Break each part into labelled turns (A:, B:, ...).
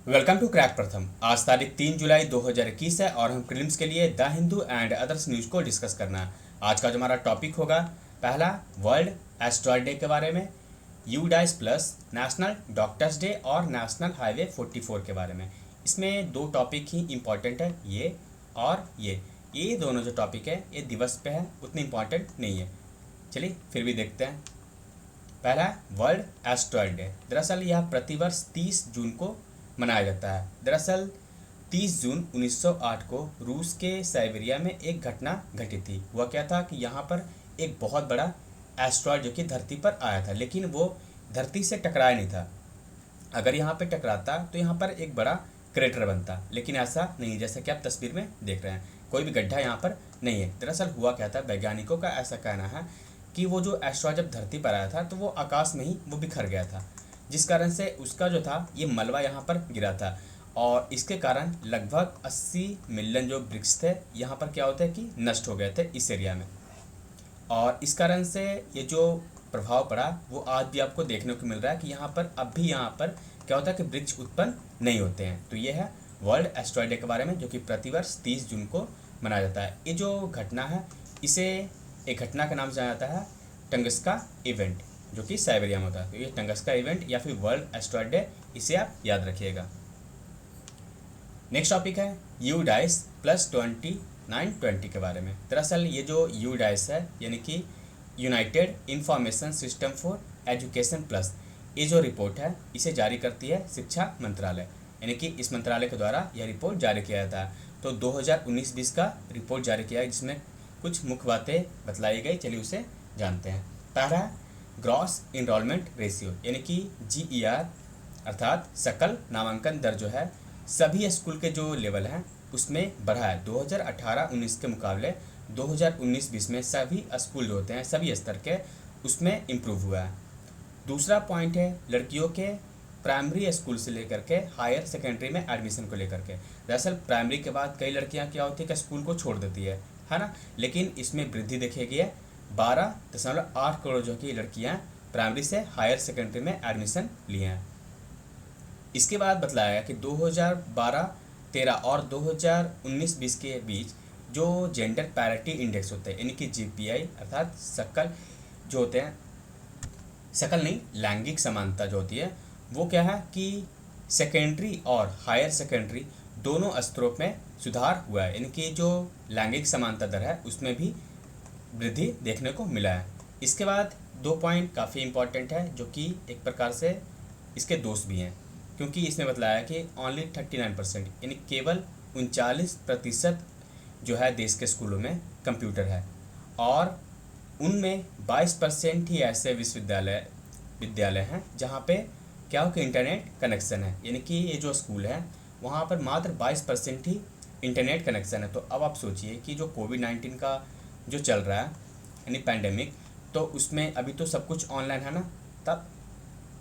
A: Welcome to crack प्रथम। आज तारीख 3 जुलाई 2021 है और हम प्रीलिम्स के लिए the Hindu and others news को डिस्कस करना है। आज का जो हमारा टॉपिक होगा, पहला वर्ल्ड एस्ट्रॉयड डे के बारे में, UDISE plus, national doctors day और नेशनल हाईवे 44 के बारे में। इसमें दो टॉपिक ही इम्पॉर्टेंट है, ये और ये दोनों जो टॉपिक है ये दिवस पे है, उतनी इम्पॉर्टेंट नहीं है। चलिए फिर भी देखते हैं। पहला वर्ल्ड एस्ट्रॉयड डे। दरअसल यह प्रतिवर्ष 30 जून को मनाया जाता है। दरअसल 30 जून 1908 को रूस के साइबेरिया में एक घटना घटी थी। वह क्या था कि यहाँ पर एक बहुत बड़ा एस्ट्रॉयड जो कि धरती पर आया था, लेकिन वो धरती से टकराया नहीं था। अगर यहाँ पे टकराता तो यहाँ पर एक बड़ा क्रेटर बनता, लेकिन ऐसा नहीं, जैसा कि आप तस्वीर में देख रहे हैं, कोई भी गड्ढा यहाँ पर नहीं है। दरअसल हुआ क्या था, वैज्ञानिकों का ऐसा कहना है कि वो जो एस्ट्रॉयड जब धरती पर आया था तो वो आकाश में ही वो बिखर गया था, जिस कारण से उसका जो था ये मलबा यहाँ पर गिरा था और इसके कारण लगभग 80 मिलियन जो वृक्ष थे यहाँ पर क्या होता है कि नष्ट हो गए थे इस एरिया में। और इस कारण से ये जो प्रभाव पड़ा वो आज भी आपको देखने को मिल रहा है कि यहाँ पर अब भी यहाँ पर क्या होता है कि वृक्ष उत्पन्न नहीं होते हैं। तो ये है वर्ल्ड एस्ट्रॉयड डे के बारे में, जो कि प्रतिवर्ष 30 जून को मनाया जाता है। ये जो घटना है इसे एक घटना का नाम जाना जाता है टंगस्का इवेंट, जो कि साइबेरिया में होता है। तो ये टंगस्का इवेंट या फिर वर्ल्ड एस्ट्रॉयड डे, इसे आप याद रखिएगा। नेक्स्ट टॉपिक है यूडाइस प्लस 2920 के बारे में। दरअसल ये जो यूडाइस है यानी कि United information system for education plus, ये जो रिपोर्ट है इसे जारी करती है शिक्षा मंत्रालय, यानी कि इस मंत्रालय के द्वारा यह रिपोर्ट जारी किया जाता है। तो 2019-20 का रिपोर्ट जारी किया है, जिसमें कुछ मुख्य बातें बतलाई गई। चलिए उसे जानते हैं। पहला ग्रॉस इनरोलमेंट रेशियो, यानी कि GER अर्थात सकल नामांकन दर जो है सभी स्कूल के जो लेवल हैं उसमें बढ़ा है। 2018-19 के मुकाबले 2019-20 में सभी स्कूल जो होते हैं सभी स्तर के उसमें इम्प्रूव हुआ है। दूसरा पॉइंट है लड़कियों के प्राइमरी स्कूल से लेकर के हायर सेकेंडरी में एडमिशन को लेकर के। दरअसल प्राइमरी के बाद कई लड़कियां क्या होती है कि स्कूल को छोड़ देती है ना, लेकिन इसमें वृद्धि देखी गई है। 12.8 करोड़ जो कि लड़कियां प्राइमरी से हायर सेकेंडरी में एडमिशन लिए हैं। इसके बाद बतलाया गया कि 2012-13 और 2019-20 के बीच जो जेंडर पैरिटी इंडेक्स होते हैं, यानी कि GPI अर्थात सकल जो होते हैं, सकल नहीं लैंगिक समानता जो होती है, वो क्या है कि सेकेंडरी और हायर सेकेंडरी दोनों स्तरों में सुधार हुआ है। यानी कि जो लैंगिक समानता दर है उसमें भी वृद्धि देखने को मिला है। इसके बाद दो पॉइंट काफ़ी इंपॉर्टेंट है, जो कि एक प्रकार से इसके दोष भी हैं, क्योंकि इसने बतलाया कि ओनली 39% यानी केवल 39% जो है देश के स्कूलों में कंप्यूटर है, और उनमें 22% ही ऐसे विद्यालय हैं जहाँ पे क्या हो कि इंटरनेट कनेक्शन है। यानी कि ये जो स्कूल है वहाँ पर मात्र 22% ही इंटरनेट कनेक्शन है। तो अब आप सोचिए कि जो कोविड-19 का जो चल रहा है यानी पैंडेमिक, तो उसमें अभी तो सब कुछ ऑनलाइन है ना, तब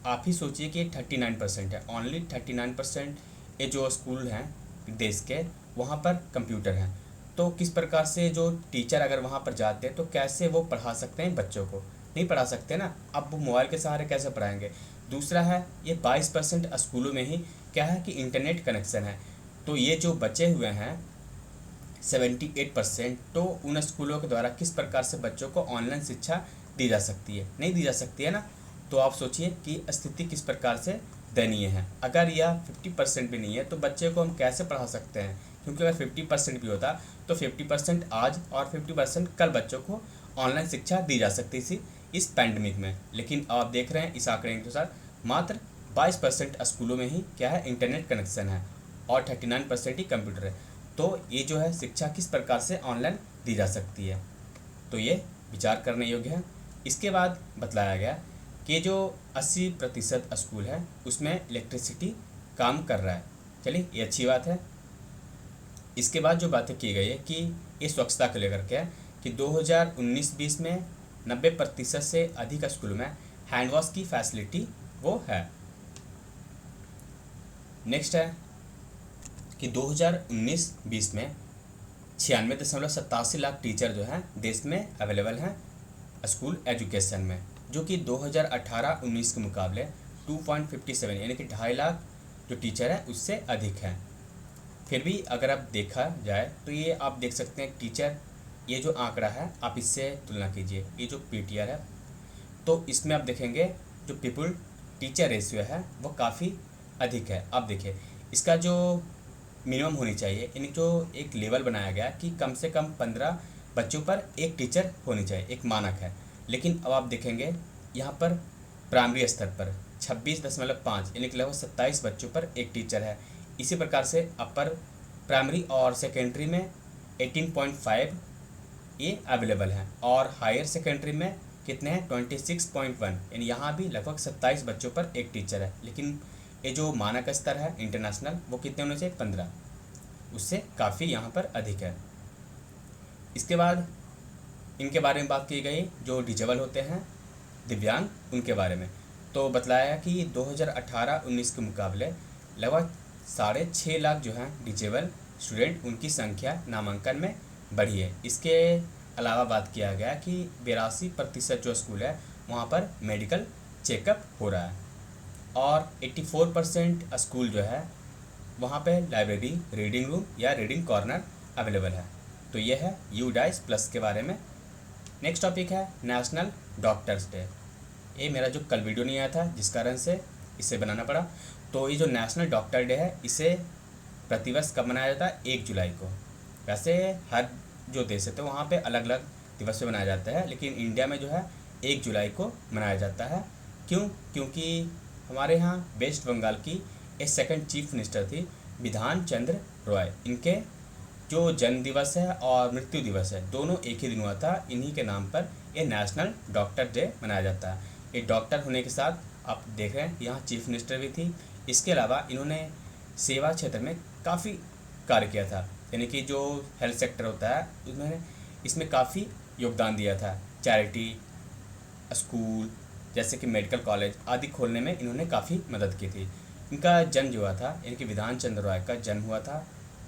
A: आप ही सोचिए कि 39% है, ओनली 39% ये जो स्कूल हैं देश के वहाँ पर कंप्यूटर हैं। तो किस प्रकार से जो टीचर अगर वहाँ पर जाते हैं तो कैसे वो पढ़ा सकते हैं बच्चों को, नहीं पढ़ा सकते ना। अब वो मोबाइल के सहारे कैसे पढ़ाएंगे। दूसरा है ये 22% स्कूलों में ही क्या है कि इंटरनेट कनेक्शन है। तो ये जो बचे हुए हैं 78%, तो उन स्कूलों के द्वारा किस प्रकार से बच्चों को ऑनलाइन शिक्षा दी जा सकती है, नहीं दी जा सकती है ना। तो आप सोचिए कि स्थिति किस प्रकार से दयनीय है। अगर यह 50% भी नहीं है तो बच्चे को हम कैसे पढ़ा सकते हैं, क्योंकि अगर 50% भी होता तो 50% आज और 50% कल बच्चों को ऑनलाइन शिक्षा दी जा सकती थी इस पैंडमिक में। लेकिन आप देख रहे हैं इस आंकड़े के अनुसार मात्र 22% स्कूलों में ही क्या है इंटरनेट कनेक्शन है और 39% ही कंप्यूटर है। तो ये जो है शिक्षा किस प्रकार से ऑनलाइन दी जा सकती है, तो ये विचार करने योग्य है। इसके बाद बतलाया गया कि जो 80% स्कूल है उसमें इलेक्ट्रिसिटी काम कर रहा है। चलिए ये अच्छी बात है। इसके बाद जो बातें की गई है कि ये स्वच्छता को लेकर के है कि 2019-20 में 90% से अधिक स्कूलों में हैंड वॉश की फैसिलिटी वो है। नेक्स्ट है कि 2019-20 में 96.87 लाख टीचर जो हैं देश में अवेलेबल हैं स्कूल एजुकेशन में, जो कि 2018-19 के मुकाबले 2.57 यानी कि 2.5 लाख जो टीचर है उससे अधिक है। फिर भी अगर आप देखा जाए तो ये आप देख सकते हैं टीचर, ये जो आंकड़ा है आप इससे तुलना कीजिए, ये जो पीटीआर है तो इसमें आप देखेंगे जो पीपल टीचर रेशियो है वो काफ़ी अधिक है। अब देखिए इसका जो मिनिमम होनी चाहिए, यानी जो एक लेवल बनाया गया कि कम से कम 15 बच्चों पर एक टीचर होनी चाहिए, एक मानक है। लेकिन अब आप देखेंगे यहाँ पर प्राइमरी स्तर पर 26.5 यानी कि लगभग 27 बच्चों पर एक टीचर है। इसी प्रकार से अपर प्राइमरी और सेकेंडरी में 18.5 ये अवेलेबल हैं और हायर सेकेंडरी में कितने हैं 26.1, यानी यहाँ भी लगभग 27 बच्चों पर एक टीचर है। लेकिन ये जो मानक स्तर है इंटरनेशनल वो कितने होने चाहिए 15, उससे काफ़ी यहाँ पर अधिक है। इसके बाद इनके बारे में बात की गई जो डिजेबल होते हैं दिव्यांग, उनके बारे में तो बतलाया कि 2018-19 के मुकाबले लगभग 6.5 लाख जो हैं डिजेबल स्टूडेंट, उनकी संख्या नामांकन में बढ़ी है। इसके अलावा बात किया गया कि 82% जो स्कूल है वहाँ पर मेडिकल चेकअप हो रहा है और 84% स्कूल जो है वहाँ पे लाइब्रेरी, रीडिंग रूम या रीडिंग कॉर्नर अवेलेबल है। तो ये है यूडाइस प्लस के बारे में। नेक्स्ट टॉपिक है नेशनल डॉक्टर्स डे। ये मेरा जो कल वीडियो नहीं आया था जिस कारण से इसे बनाना पड़ा। तो ये जो नेशनल डॉक्टर डे है इसे प्रतिवर्ष कब मनाया जाता है 1 जुलाई को। वैसे हर जो देश है तो वहाँ पे अलग अलग दिवस पे मनाया जाता है, लेकिन इंडिया में जो है 1 जुलाई को मनाया जाता है। क्यों? क्योंकि हमारे यहाँ वेस्ट बंगाल की एक सेकंड चीफ मिनिस्टर थी विधान चंद्र रॉय, इनके जो जन्म दिवस है और मृत्यु दिवस है दोनों एक ही दिन हुआ था। इन्हीं के नाम पर ये नेशनल डॉक्टर डे मनाया जाता है। ये डॉक्टर होने के साथ आप देख रहे हैं यहाँ चीफ मिनिस्टर भी थी। इसके अलावा इन्होंने सेवा क्षेत्र में काफ़ी कार्य किया था, यानी कि जो हेल्थ सेक्टर होता है उन्होंने इसमें काफ़ी योगदान दिया था। चैरिटी, स्कूल जैसे कि मेडिकल कॉलेज आदि खोलने में इन्होंने काफ़ी मदद की थी। इनका जन्म जो हुआ था, यानी कि विधान चंद्र रॉय का जन्म हुआ था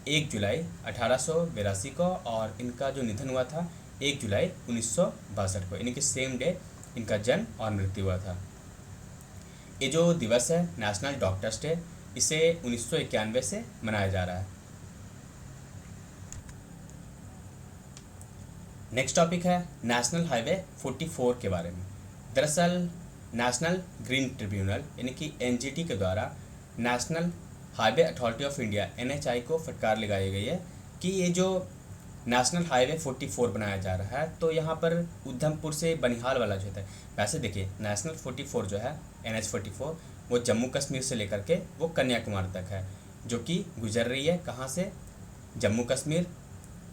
A: 1 जुलाई 1882 को और इनका जो निधन हुआ था 1 जुलाई 1962 को, यानी कि सेम डे इनका जन्म और मृत्यु हुआ था। ये जो दिवस है नेशनल डॉक्टर्स डे, इसे 1991 से मनाया जा रहा है। नेक्स्ट टॉपिक है नेशनल हाईवे 44 के बारे में। दरअसल नेशनल ग्रीन ट्रिब्यूनल यानी कि एनजीटी के द्वारा national highway authority of India NHAI को फटकार लगाई गई है कि ये जो नेशनल हाईवे 44 बनाया जा रहा है तो यहाँ पर उधमपुर से बनिहाल वाला जो है, वैसे देखिए नेशनल 44 जो है NH44 वो जम्मू कश्मीर से लेकर के वो कन्याकुमारी तक है, जो कि गुजर रही है कहाँ से, जम्मू कश्मीर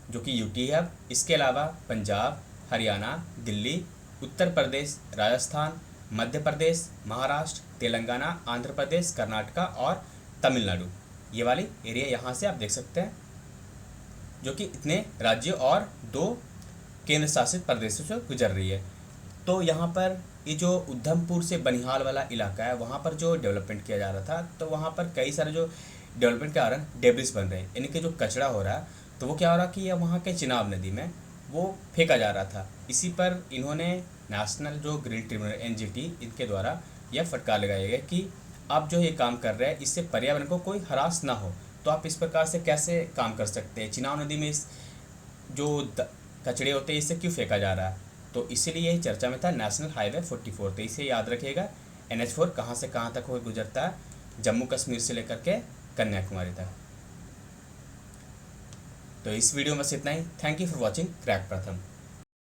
A: जो कि यूटी है। इसके अलावा पंजाब, हरियाणा, दिल्ली, उत्तर प्रदेश, राजस्थान, मध्य प्रदेश, महाराष्ट्र, तेलंगाना, आंध्र प्रदेश, कर्नाटका और तमिलनाडु, ये वाली एरिया यहाँ से आप देख सकते हैं, जो कि इतने राज्यों और 2 केंद्र शासित प्रदेशों से गुजर रही है। तो यहाँ पर ये जो उधमपुर से बनिहाल वाला इलाका है वहाँ पर जो डेवलपमेंट किया जा रहा था तो वहाँ पर कई सारे जो डेवलपमेंट के कारण डेब्रिस बन रहे हैं, यानी कि जो कचरा हो रहा है तो वो क्या हो रहा कि वहाँ के चिनाब नदी में वो फेंका जा रहा था। इसी पर इन्होंने नेशनल जो ग्रीन ट्रिब्यूनल NGT इनके द्वारा यह फटकार लगाया गया कि आप जो ये काम कर रहे हैं इससे पर्यावरण को कोई हरास ना हो, तो आप इस प्रकार से कैसे काम कर सकते हैं। चिनाब नदी में इस जो कचरे होते हैं इससे क्यों फेंका जा रहा है, तो इसीलिए यही चर्चा में था नेशनल हाईवे 44। तो इसे याद रखिएगा NH4 कहाँ से कहाँ तक हो गुजरता है, जम्मू कश्मीर से लेकर के कन्याकुमारी तक। तो इस वीडियो में बस इतना ही। Thank you for watching crack प्रथम।